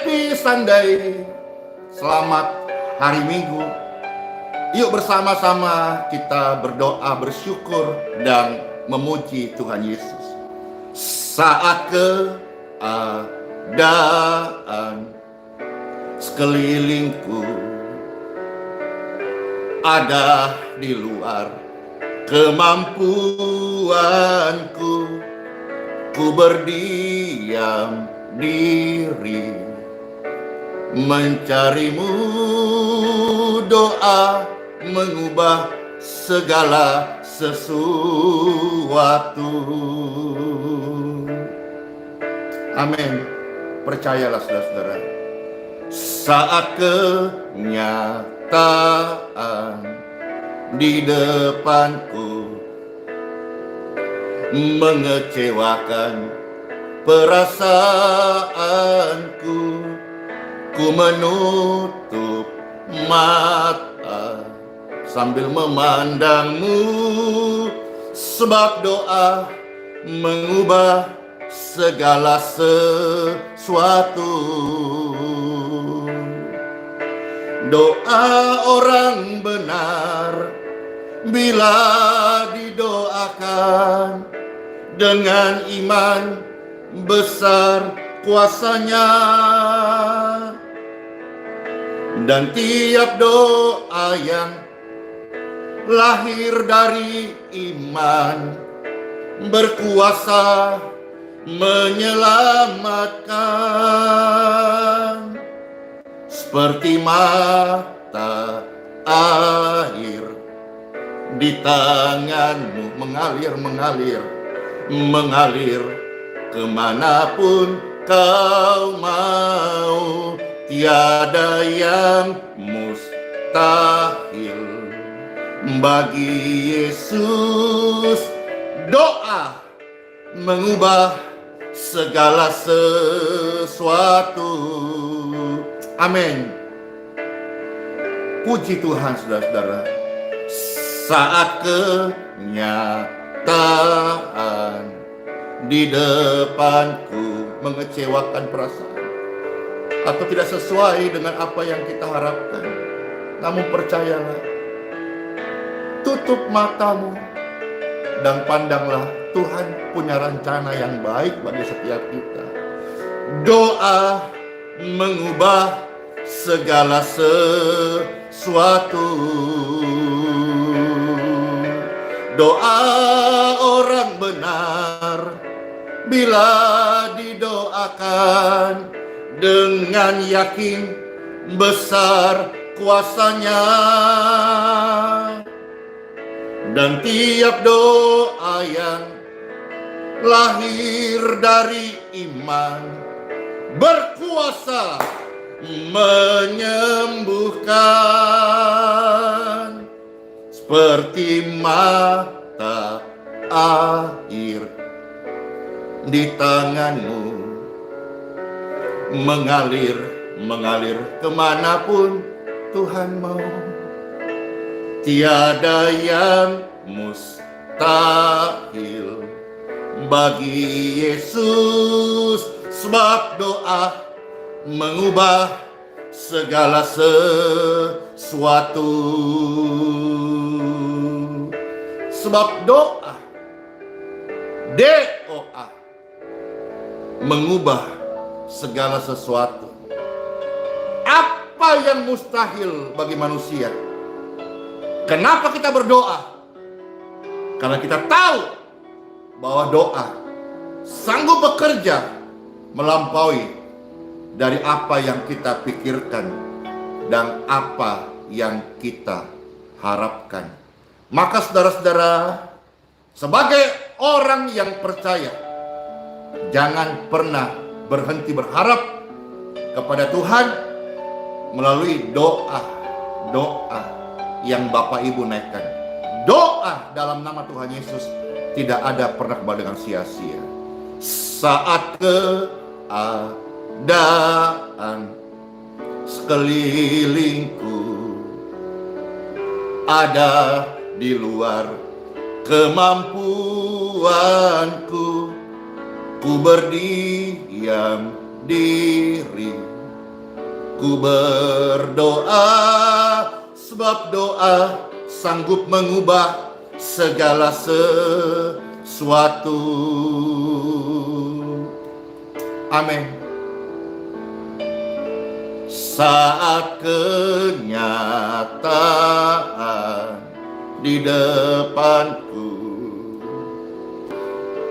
Happy Sunday. Selamat hari Minggu. Yuk bersama-sama kita berdoa, bersyukur, dan memuji Tuhan Yesus. Saat keadaan sekelilingku ada di luar kemampuanku, ku berdiam diri mencarimu. Doa mengubah segala sesuatu. Amin. Percayalah saudara-saudara, saat kenyataan di depanku mengecewakan perasaanku, ku menutup mata sambil memandangmu, sebab doa mengubah segala sesuatu. Doa orang benar bila didoakan dengan iman besar kuasanya, dan tiap doa yang lahir dari iman berkuasa menyelamatkan. Seperti mata air di tanganmu mengalir kemanapun kau mau. Tiada yang mustahil bagi Yesus. Doa mengubah segala sesuatu. Amin. Puji Tuhan saudara-saudara. Saat kenyataan di depanku mengecewakan perasaan atau tidak sesuai dengan apa yang kita harapkan, namun percayalah, tutup matamu dan pandanglah, Tuhan punya rencana yang baik bagi setiap kita. Doa mengubah segala sesuatu. Doa orang benar bila didoakan dengan yakin besar kuasanya, dan tiap doa yang lahir dari iman berkuasa menyembuhkan. Seperti mata air di tanganmu mengalir kemanapun Tuhan mau. Tiada yang mustahil bagi Yesus, sebab doa mengubah segala sesuatu. Sebab doa, DOA, mengubah segala sesuatu. Apa yang mustahil bagi manusia? Kenapa kita berdoa? Karena kita tahu bahwa doa sanggup bekerja melampaui dari apa yang kita pikirkan dan apa yang kita harapkan. Maka saudara-saudara, sebagai orang yang percaya, jangan pernah berhenti berharap kepada Tuhan melalui doa yang Bapak Ibu naikkan. Doa dalam nama Tuhan Yesus tidak ada pernah kembali dengan sia-sia. Saat keadaan sekelilingku ada di luar kemampuanku, ku berdiam diri Ku berdoa sebab doa sanggup mengubah segala sesuatu. Amin. Saat kenyataan di depanku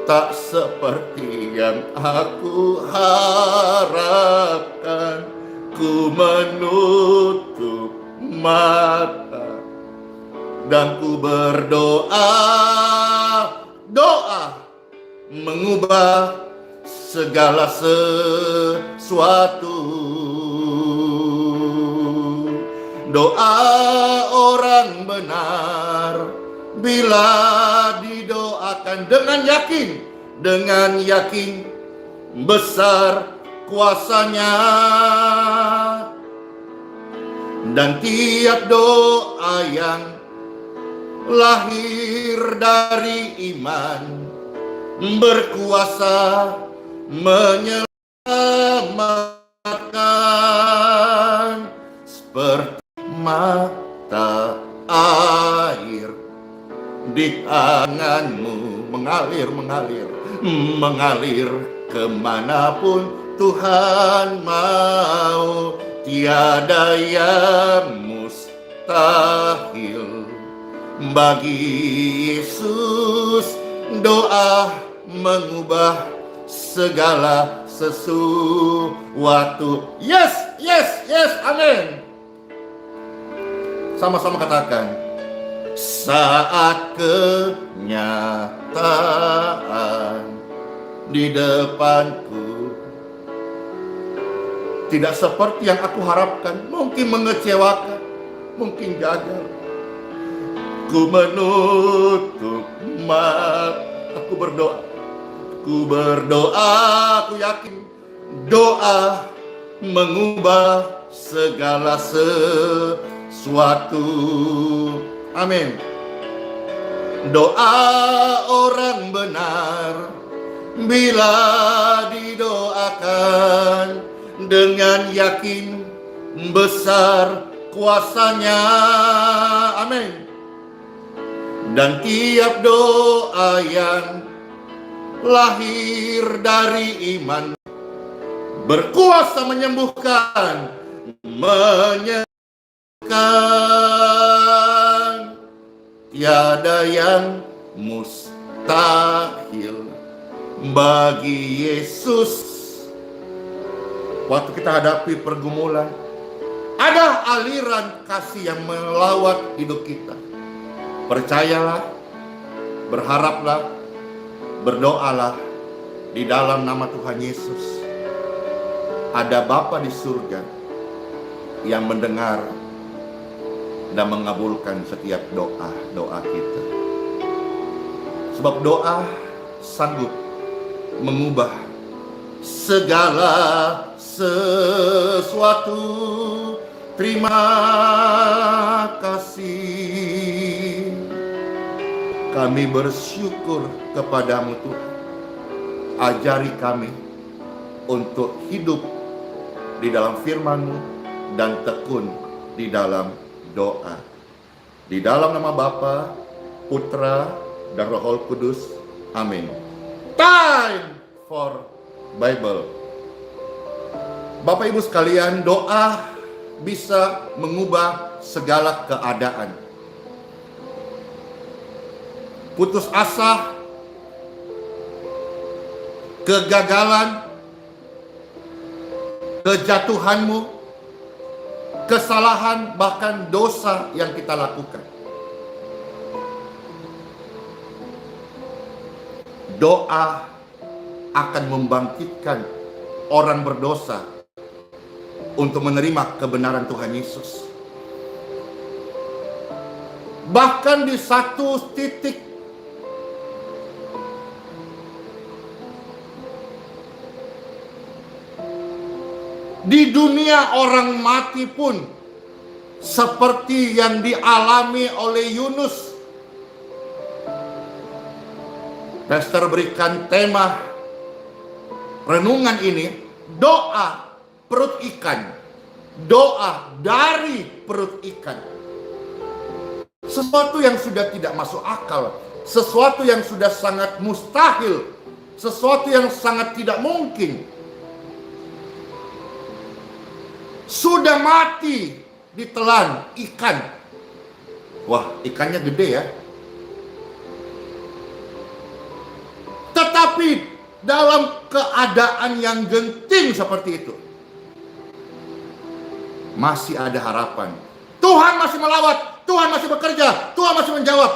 tak seperti yang aku harapkan, ku menutup mata dan ku berdoa. Doa mengubah segala sesuatu. Doa orang benar bila didoakan dengan yakin besar kuasanya. Dan tiap doa yang lahir dari iman berkuasa menyelamatkan, seperti mata air di tanganmu mengalir kemanapun Tuhan mau. Tiada yang mustahil bagi Yesus. Doa mengubah segala sesuatu. Yes, amin. Sama-sama katakan. Saat kenyataan di depanku tidak seperti yang aku harapkan, mungkin mengecewakan, mungkin gagal, ku menutup mata, aku berdoa, aku yakin doa mengubah segala sesuatu. Amin. Doa orang benar bila didoakan dengan yakin besar kuasanya. Amin. Dan tiap doa yang lahir dari iman berkuasa menyembuhkan. Tiada yang mustahil bagi Yesus. Waktu kita hadapi pergumulan, ada aliran kasih yang melawat hidup kita. Percayalah, berharaplah, berdoalah di dalam nama Tuhan Yesus. Ada Bapa di surga yang mendengar dan mengabulkan setiap doa kita. Sebab doa sanggup mengubah segala sesuatu. Terima kasih. Kami bersyukur kepadamu Tuhan. Ajari kami untuk hidup di dalam firman-Mu dan tekun di dalam doa. Di dalam nama Bapa, Putra, dan Roh Kudus. Amin. Time for Bible. Bapak Ibu sekalian, doa bisa mengubah segala keadaan. Putus asa, kegagalan, kejatuhanmu, kesalahan, bahkan dosa yang kita lakukan. Doa akan membangkitkan orang berdosa untuk menerima kebenaran Tuhan Yesus. Bahkan di satu titik di dunia orang mati pun seperti yang dialami oleh Yunus. Pastor berikan tema renungan ini, doa perut ikan doa dari perut ikan. Sesuatu yang sudah tidak masuk akal, sesuatu yang sudah sangat mustahil, sesuatu yang sangat tidak mungkin, sudah mati ditelan ikan. Wah, ikannya gede ya. Tetapi dalam keadaan yang genting seperti itu, masih ada harapan. Tuhan masih melawat, Tuhan masih bekerja, Tuhan masih menjawab.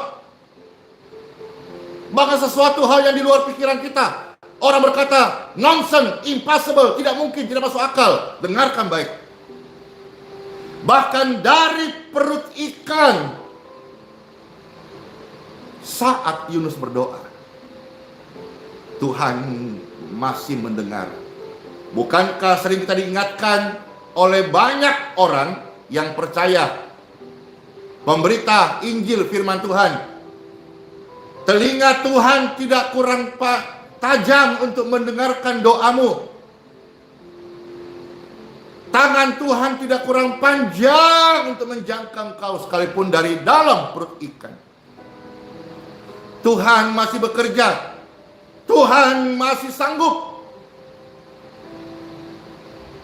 Bahkan sesuatu hal yang di luar pikiran kita, orang berkata, nonsense, impossible, tidak mungkin, tidak masuk akal. Dengarkan baik. Bahkan dari perut ikan, saat Yunus berdoa, Tuhan masih mendengar. Bukankah sering kita diingatkan oleh banyak orang yang percaya pemberita Injil firman Tuhan, telinga Tuhan tidak kurang tajam untuk mendengarkan doamu, tangan Tuhan tidak kurang panjang untuk menjangkau engkau sekalipun dari dalam perut ikan. Tuhan masih bekerja, Tuhan masih sanggup.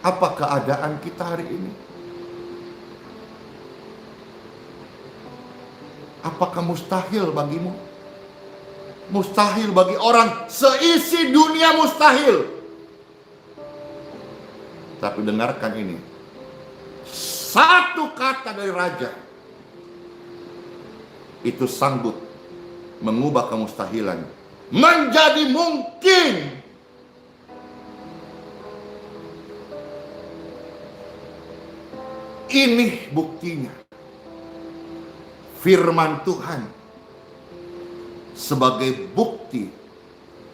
Apa keadaan kita hari ini? Apakah mustahil bagimu? Mustahil bagi orang seisi dunia, mustahil. Tapi dengarkan ini, satu kata dari raja itu sanggup mengubah kemustahilan menjadi mungkin. Ini buktinya. Firman Tuhan sebagai bukti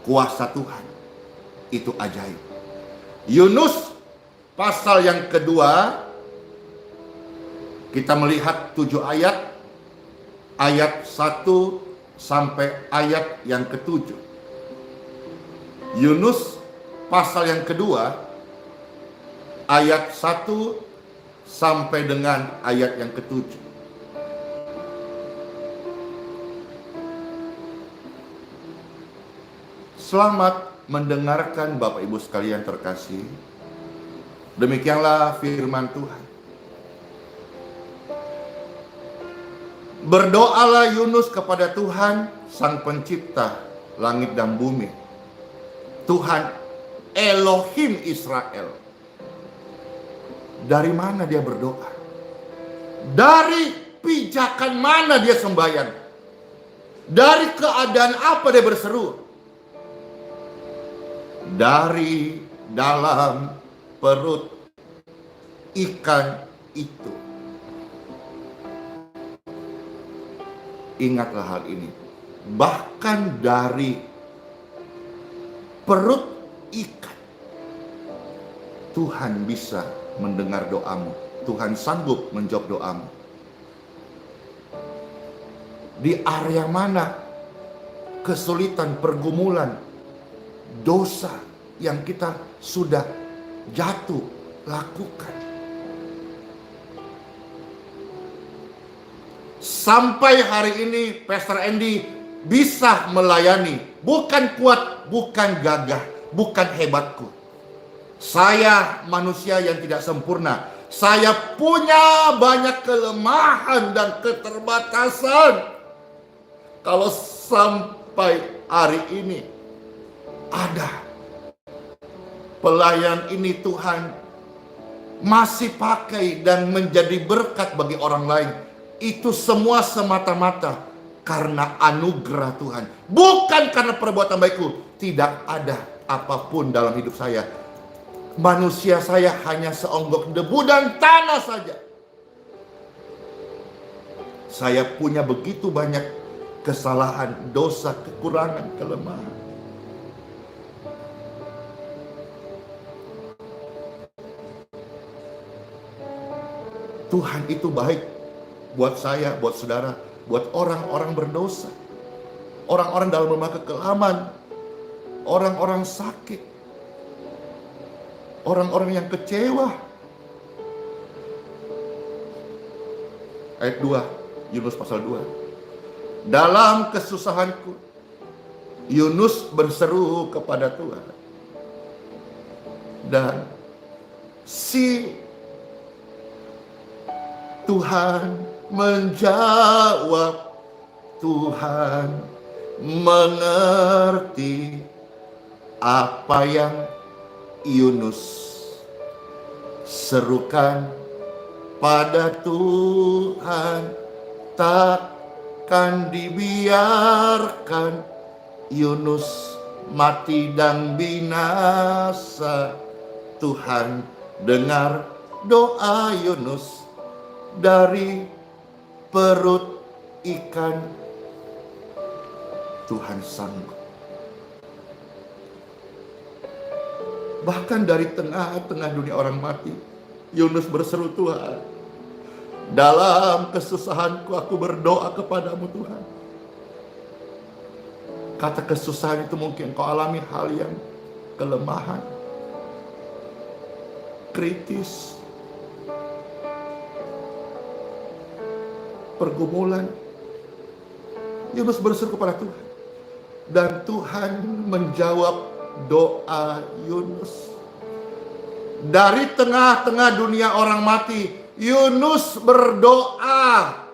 kuasa Tuhan itu ajaib. Yunus pasal yang kedua, kita melihat 7 ayat, ayat 1 sampai ayat yang ke-7. Yunus pasal yang kedua, ayat 1 sampai dengan ayat yang ke-7. Selamat mendengarkan Bapak Ibu sekalian terkasih. Demikianlah firman Tuhan. Berdoalah Yunus kepada Tuhan, Sang Pencipta langit dan bumi, Tuhan Elohim Israel. Dari mana dia berdoa? Dari pijakan mana dia sembahyang? Dari keadaan apa dia berseru? Dari dalam perut ikan itu. Ingatlah hal ini. Bahkan dari perut ikan, Tuhan bisa mendengar doamu. Tuhan sanggup menjawab doamu. Di area mana kesulitan, pergumulan, dosa yang kita sudah jatuh lakukan, sampai hari ini Pastor Andy bisa melayani, bukan kuat, bukan gagah, bukan hebatku. Saya manusia yang tidak sempurna. Saya punya banyak kelemahan dan keterbatasan. Kalau sampai hari ini ada pelayan ini, Tuhan masih pakai dan menjadi berkat bagi orang lain, itu semua semata-mata karena anugerah Tuhan, bukan karena perbuatan baikku. Tidak ada apapun dalam hidup saya. Manusia saya hanya seonggok debu dan tanah saja. Saya punya begitu banyak kesalahan, dosa, kekurangan, kelemahan. Tuhan itu baik buat saya, buat saudara, buat orang-orang berdosa, orang-orang dalam rumah kekelaman, orang-orang sakit, orang-orang yang kecewa. Ayat 2, Yunus pasal 2. Dalam kesusahanku, Yunus berseru kepada Tuhan. Dan si Tuhan menjawab, Tuhan mengerti apa yang Yunus serukan pada Tuhan. Takkan dibiarkan Yunus mati dan binasa. Tuhan dengar doa Yunus dari perut ikan. Tuhan sanggup. Bahkan dari tengah-tengah dunia orang mati, Yunus berseru, Tuhan, dalam kesusahanku aku berdoa kepadamu Tuhan. Kata kesusahan itu mungkin kau alami hal yang kelemahan, kritis, pergumulan. Yunus berseru kepada Tuhan. Dan Tuhan menjawab doa Yunus. Dari tengah-tengah dunia orang mati, Yunus berdoa.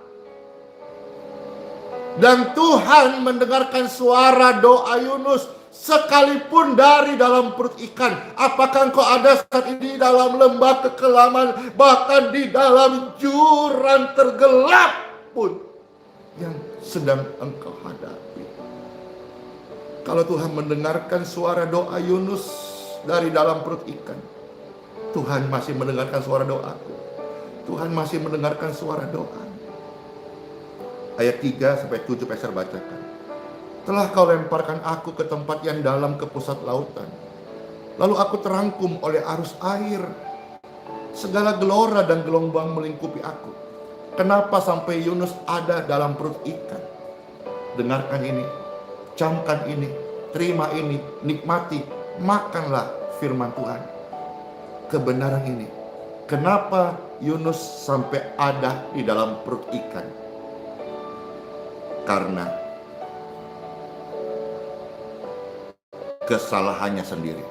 Dan Tuhan mendengarkan suara doa Yunus, sekalipun dari dalam perut ikan. Apakah engkau ada saat ini dalam lembah kekelaman, bahkan di dalam jurang tergelap pun yang sedang engkau hadapi? Kalau Tuhan mendengarkan suara doa Yunus dari dalam perut ikan, Tuhan masih mendengarkan suara doaku. Tuhan masih mendengarkan suara doa. Ayat 3-7 Peser bacakan. Telah kau lemparkan aku ke tempat yang dalam, ke pusat lautan. Lalu aku terangkum oleh arus air. Segala gelora dan gelombang melingkupi aku. Kenapa sampai Yunus ada dalam perut ikan? Dengarkan ini, camkan ini, terima ini, nikmati, makanlah firman Tuhan. Kebenaran ini. Kenapa Yunus sampai ada di dalam perut ikan? Karena kesalahannya sendiri.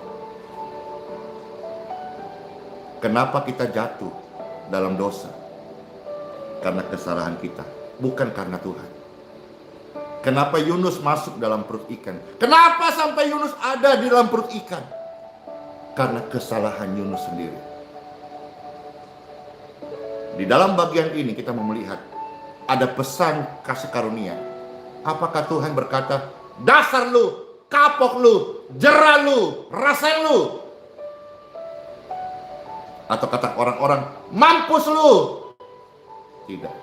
Kenapa kita jatuh dalam dosa? Karena kesalahan kita, bukan karena Tuhan. Kenapa Yunus masuk dalam perut ikan? Kenapa sampai Yunus ada di dalam perut ikan? Karena kesalahan Yunus sendiri. Di dalam bagian ini kita mau melihat ada pesan kasih karunia. Apakah Tuhan berkata, dasar lu, kapok lu, jerah lu, rasain lu? Atau kata orang-orang, mampus lu? Tidak.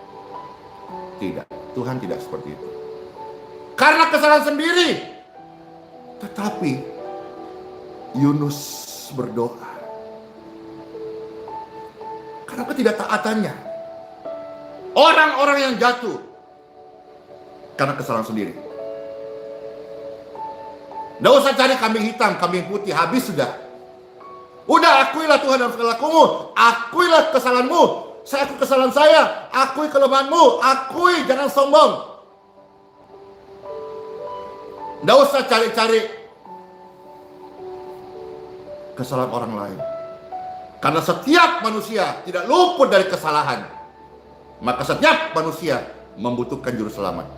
Tidak. Tuhan tidak seperti itu. Karena kesalahan sendiri. Tetapi Yunus berdoa. Karena ketidaktaatannya. Orang-orang yang jatuh karena kesalahan sendiri. Nggak usah cari kambing hitam, kambing putih, habis sudah. Udah, akuilah Tuhan dalam segala lakumu, akuilah kesalahanmu, saya akui kesalahan saya, akui kelemahanmu, akui, jangan sombong. Nggak usah cari-cari kesalahan orang lain. Karena setiap manusia tidak luput dari kesalahan. Maka setiap manusia membutuhkan juru selamat.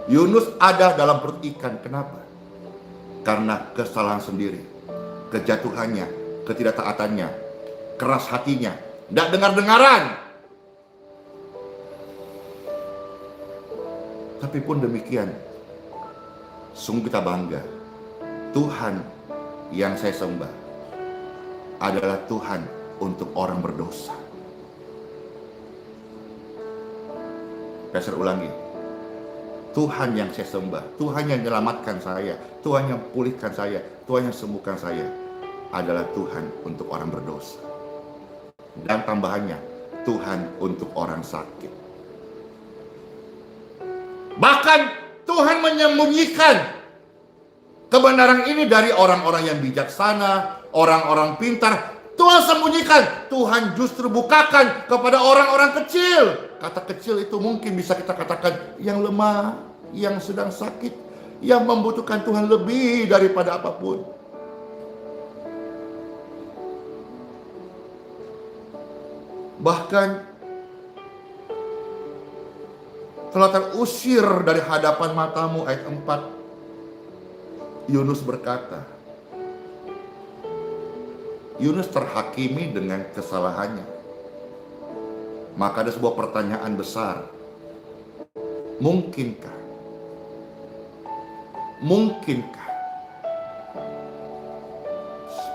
Yunus ada dalam perut ikan. Kenapa? Karena kesalahan sendiri, kejatuhannya, ketidaktaatannya, keras hatinya, tidak dengar-dengaran. Tapi pun demikian, sungguh kita bangga. Tuhan yang saya sembah adalah Tuhan untuk orang berdosa. Peser ulangi. Tuhan yang saya sembah, Tuhan yang menyelamatkan saya, Tuhan yang pulihkan saya, Tuhan yang sembuhkan saya adalah Tuhan untuk orang berdosa. Dan tambahannya, Tuhan untuk orang sakit. Bahkan Tuhan menyembunyikan kebenaran ini dari orang-orang yang bijaksana, orang-orang pintar. Tuhan sembunyikan, Tuhan justru bukakan kepada orang-orang kecil. Kata kecil itu mungkin bisa kita katakan yang lemah, yang sedang sakit, yang membutuhkan Tuhan lebih daripada apapun. Bahkan telah terusir dari hadapan matamu, ayat 4. Yunus berkata, Yunus terhakimi dengan kesalahannya. Maka ada sebuah pertanyaan besar. Mungkinkah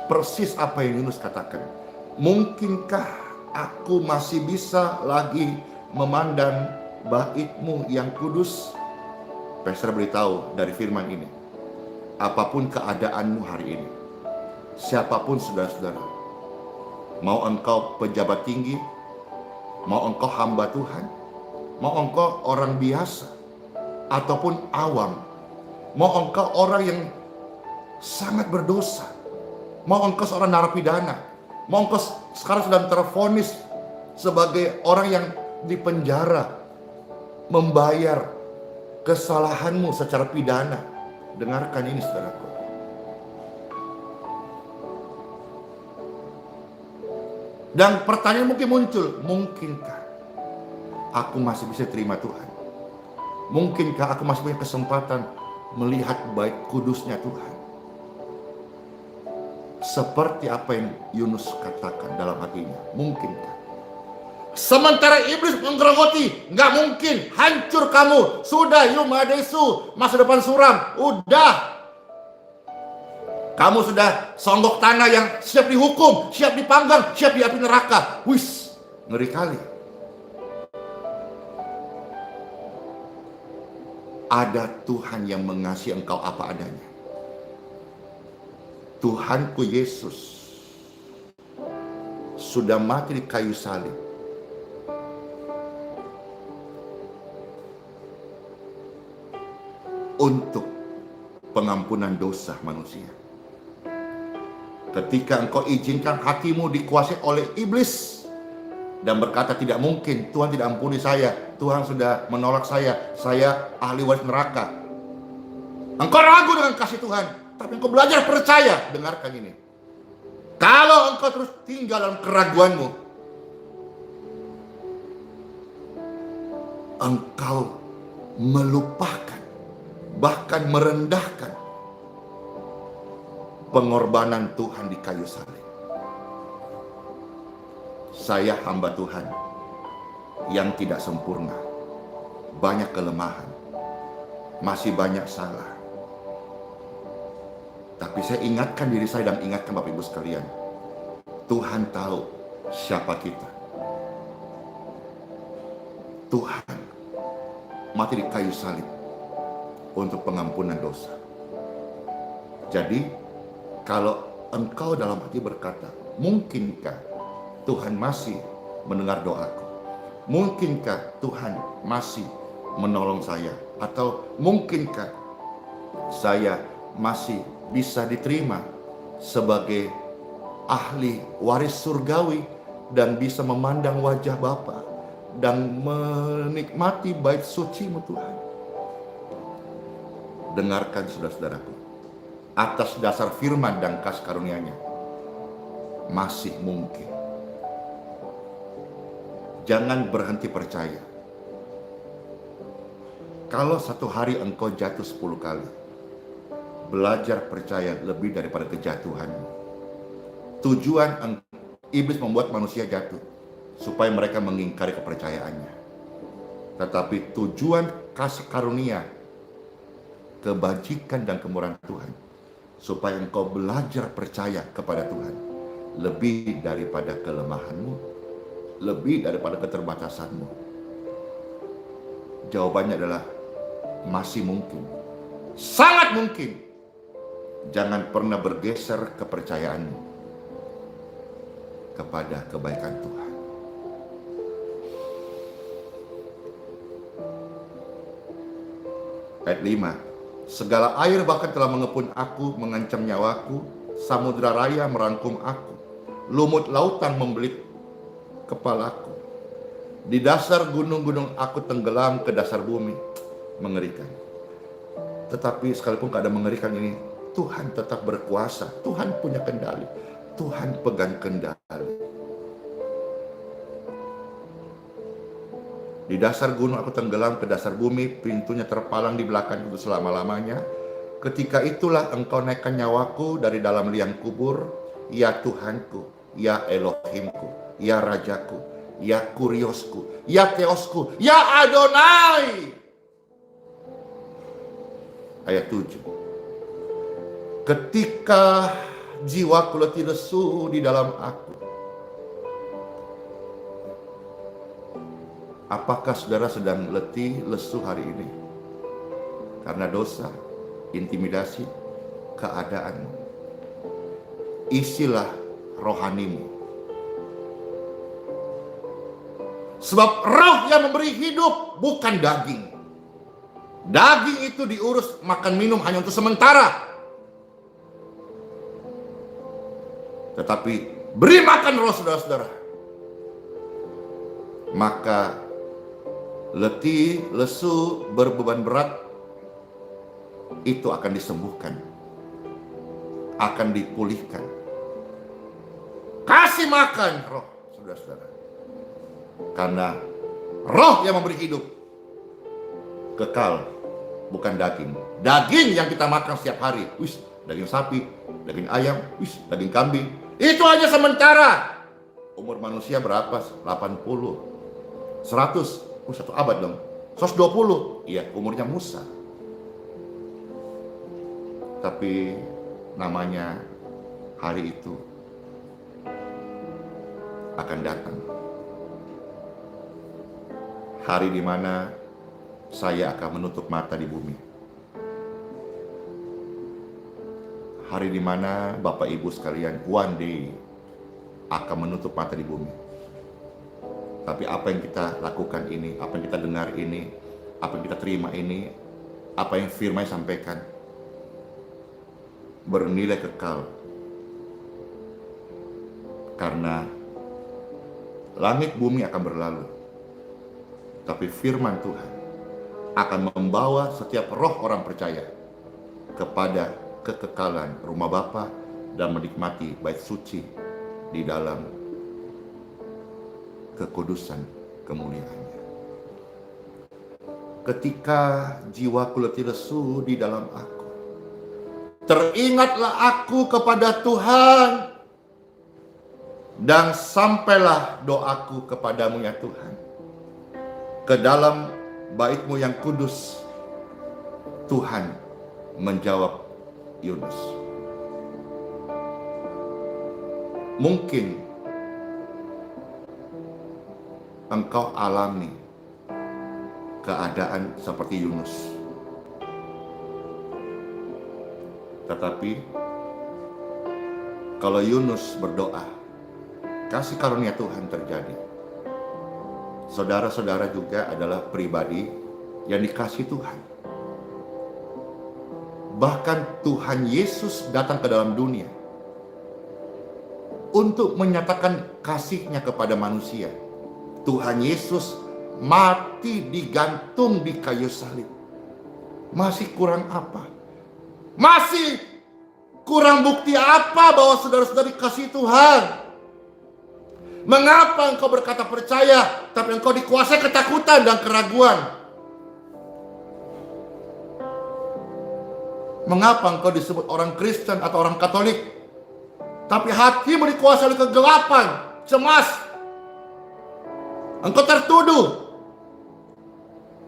persis apa yang Yunus katakan? Mungkinkah aku masih bisa lagi memandang bait-Mu yang kudus? Peser beritahu dari firman ini, apapun keadaanmu hari ini, siapapun saudara-saudara, mau engkau pejabat tinggi, mau engkau hamba Tuhan, mau engkau orang biasa ataupun awam, mau engkau orang yang sangat berdosa, mau engkau seorang narapidana, mau engkau sekarang sedang tervonis sebagai orang yang dipenjara, membayar kesalahanmu secara pidana. Dengarkan ini saudaraku. Dan pertanyaan mungkin muncul, mungkinkah aku masih bisa terima Tuhan? Mungkinkah aku masih punya kesempatan melihat bait kudusnya Tuhan? Seperti apa yang Yunus katakan dalam hatinya, mungkinkah? Sementara iblis menggerogoti, nggak mungkin, hancur kamu, sudah yumadesu, masa depan suram, udah. Kamu sudah songgok tanah yang siap dihukum, siap dipanggang, siap di api neraka. Wis, ngeri kali. Ada Tuhan yang mengasihi engkau apa adanya. Tuhanku Yesus sudah mati di kayu salib untuk pengampunan dosa manusia. Ketika engkau izinkan hatimu dikuasai oleh iblis dan berkata tidak mungkin, Tuhan tidak ampuni saya, Tuhan sudah menolak saya ahli waris neraka. Engkau ragu dengan kasih Tuhan, tapi engkau belajar percaya. Dengarkan ini. Kalau engkau terus tinggal dalam keraguanmu, engkau melupakan, bahkan merendahkan pengorbanan Tuhan di kayu salib. Saya hamba Tuhan yang tidak sempurna, banyak kelemahan, masih banyak salah. Tapi saya ingatkan diri saya dan ingatkan Bapak Ibu sekalian, Tuhan tahu siapa kita. Tuhan mati di kayu salib untuk pengampunan dosa. Jadi kalau engkau dalam hati berkata, mungkinkah Tuhan masih mendengar doaku? Mungkinkah Tuhan masih menolong saya? Atau mungkinkah saya masih bisa diterima sebagai ahli waris surgawi dan bisa memandang wajah Bapa dan menikmati bait suci-Mu Tuhan? Dengarkan saudara-saudaraku, atas dasar firman dan kasih karunia-Nya masih mungkin. Jangan berhenti percaya. Kalau satu hari engkau jatuh 10 kali, belajar percaya lebih daripada kejatuhanmu. Tujuan iblis membuat manusia jatuh supaya mereka mengingkari kepercayaannya. Tetapi tujuan kasih karunia, kebajikan dan kemurahan Tuhan, supaya engkau belajar percaya kepada Tuhan lebih daripada kelemahanmu, lebih daripada keterbatasanmu. Jawabannya adalah masih mungkin, sangat mungkin. Jangan pernah bergeser kepercayaanmu kepada kebaikan Tuhan. Ayat 5. Segala air bahkan telah mengepung aku, mengancam nyawaku, samudra raya merangkum aku. Lumut lautan membelit kepalaku. Di dasar gunung-gunung aku tenggelam ke dasar bumi. Mengerikan. Tetapi sekalipun keadaan mengerikan ini, Tuhan tetap berkuasa. Tuhan punya kendali. Tuhan pegang kendali. Di dasar gunung aku tenggelam ke dasar bumi, pintunya terpalang di belakang itu selama-lamanya. Ketika itulah engkau naikkan nyawaku dari dalam liang kubur, ya Tuhanku, ya Elohimku, ya Rajaku, ya Kuriosku, ya Theosku, ya Adonai. Ayat 7. Ketika jiwaku letih lesu di dalam aku. Apakah saudara sedang letih lesu hari ini? Karena dosa, intimidasi, keadaanmu. Isilah rohanimu. Sebab roh yang memberi hidup, bukan daging. Daging itu diurus makan minum hanya untuk sementara. Tetapi beri makan roh saudara-saudara. Maka letih, lesu, berbeban berat itu akan disembuhkan, akan dipulihkan. Kasih makan roh, saudara-saudara. Karena roh yang memberi hidup kekal, bukan daging. Daging yang kita makan setiap hari, daging sapi, daging ayam, daging kambing, itu hanya sementara. Umur manusia berapa? 80, 100, satu abad dong. 120, iya umurnya Musa. Tapi namanya hari itu akan datang. Hari di mana saya akan menutup mata di bumi. Hari di mana Bapak Ibu sekalian one day akan menutup mata di bumi. Tapi apa yang kita lakukan ini, apa yang kita dengar ini, apa yang kita terima ini, apa yang firman sampaikan, bernilai kekal. Karena langit bumi akan berlalu, tapi firman Tuhan akan membawa setiap roh orang percaya kepada kekekalan rumah Bapa dan menikmati bait suci di dalam kekudusan kemuliaannya. Ketika jiwaku letih lesu di dalam aku, teringatlah aku kepada Tuhan, dan sampailah doaku kepadamu ya Tuhan, ke dalam bait-Mu yang kudus. Tuhan menjawab Yunus. Mungkin engkau alami keadaan seperti Yunus. Tetapi kalau Yunus berdoa, kasih karunia Tuhan terjadi. Saudara-saudara juga adalah pribadi yang dikasihi Tuhan. Bahkan Tuhan Yesus datang ke dalam dunia untuk menyatakan kasih-Nya kepada manusia. Tuhan Yesus mati digantung di kayu salib. Masih kurang apa? Masih kurang bukti apa bahwa saudara-saudara dikasihi Tuhan? Mengapa engkau berkata percaya, tapi engkau dikuasai ketakutan dan keraguan? Mengapa engkau disebut orang Kristen atau orang Katolik, tapi hatimu dikuasai oleh kegelapan, cemas? Engkau tertuduh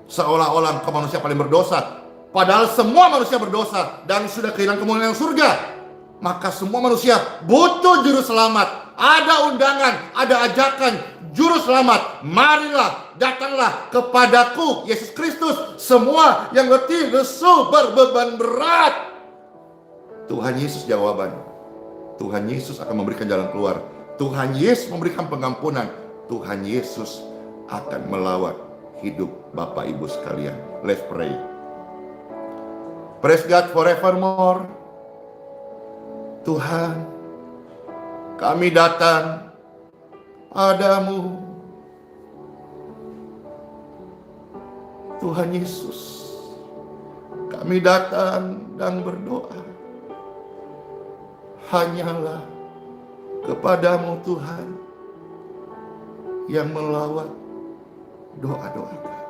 seolah-olah engkau manusia paling berdosa, padahal semua manusia berdosa dan sudah kehilangan kemuliaan surga. Maka semua manusia butuh juru selamat. Ada undangan, ada ajakan, juru selamat. Marilah, datanglah kepadaku, Yesus Kristus, semua yang letih, lesu, berbeban berat. Tuhan Yesus jawaban. Tuhan Yesus akan memberikan jalan keluar. Tuhan Yesus memberikan pengampunan. Tuhan Yesus akan melawat hidup Bapak Ibu sekalian. Let's pray. Praise God forevermore. Tuhan, Kami datang padamu, Tuhan Yesus. Kami datang dan berdoa hanyalah kepadamu Tuhan yang melawat doa-doa kami.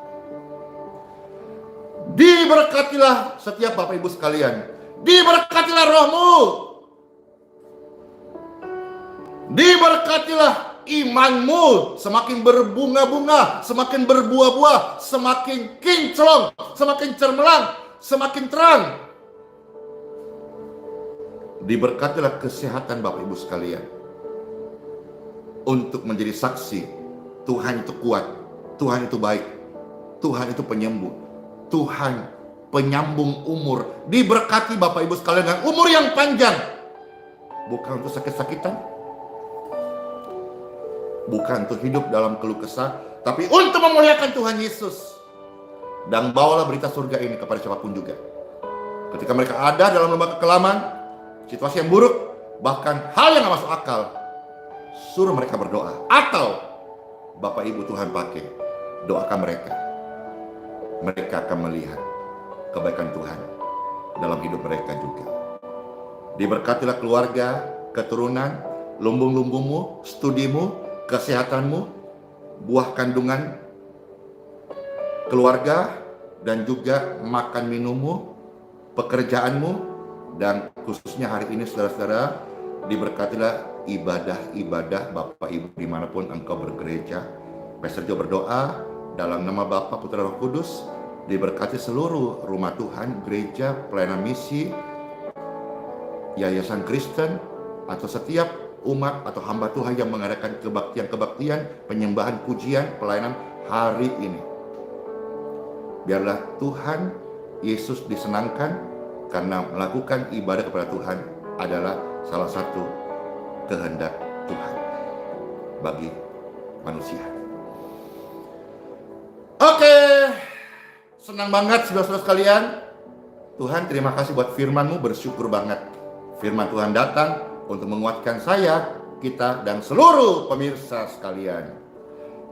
Diberkatilah setiap Bapak Ibu sekalian. Diberkatilah rohmu. Diberkatilah imanmu. Semakin berbunga-bunga, semakin berbuah-buah, semakin kinclong, semakin cermelang, semakin terang. Diberkatilah kesehatan Bapak Ibu sekalian. Untuk menjadi saksi, Tuhan itu kuat, Tuhan itu baik, Tuhan itu penyembuh, Tuhan penyambung umur. Diberkati Bapak Ibu sekalian dengan umur yang panjang. Bukan untuk sakit-sakitan, bukan untuk hidup dalam keluh kesah, tapi untuk memuliakan Tuhan Yesus. Dan bawalah berita surga ini kepada siapapun juga. Ketika mereka ada dalam lembah kekelaman, situasi yang buruk, bahkan hal yang gak masuk akal, suruh mereka berdoa. Atau Bapak Ibu Tuhan pakai, doakan mereka. Mereka akan melihat kebaikan Tuhan dalam hidup mereka juga. Diberkatilah keluarga, keturunan, lumbung-lumbungmu, studimu, kesehatanmu, buah kandungan keluarga, dan juga makan minummu, pekerjaanmu, dan khususnya hari ini saudara-saudara, diberkatilah ibadah-ibadah Bapak Ibu dimanapun engkau bergereja. Pastor Jo berdoa dalam nama Bapa, Putra, Roh Kudus, diberkati seluruh rumah Tuhan, gereja, pelayanan misi, yayasan Kristen, atau setiap umat atau hamba Tuhan yang mengadakan kebaktian-kebaktian, penyembahan, pujian, pelayanan hari ini. Biarlah Tuhan Yesus disenangkan, karena melakukan ibadah kepada Tuhan adalah salah satu kehendak Tuhan bagi manusia. Oke, senang banget saudara-saudara sekalian. Tuhan, terima kasih buat firman-Mu, bersyukur banget. Firman Tuhan datang untuk menguatkan saya, kita, dan seluruh pemirsa sekalian.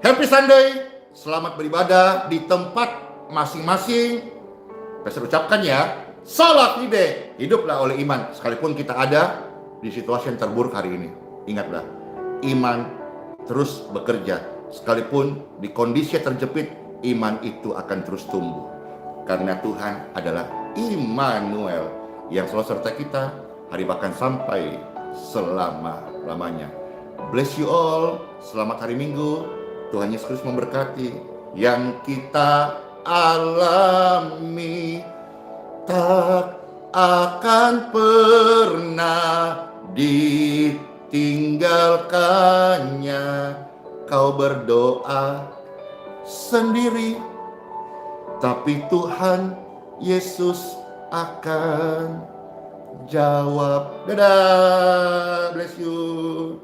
Happy Sunday, selamat beribadah di tempat masing-masing. Saya ucapkan ya, salat ide, hiduplah oleh iman. Sekalipun kita ada di situasi yang terburuk hari ini, ingatlah, iman terus bekerja. Sekalipun di kondisi terjepit, iman itu akan terus tumbuh. Karena Tuhan adalah Immanuel yang selalu serta kita, hari bahkan sampai selama-lamanya. Bless you all, selamat hari Minggu. Tuhan Yesus Kristus memberkati. Yang kita alami tak akan pernah ditinggalkannya. Kau berdoa sendiri, tapi Tuhan Yesus akan jawab. Dadah, bless you.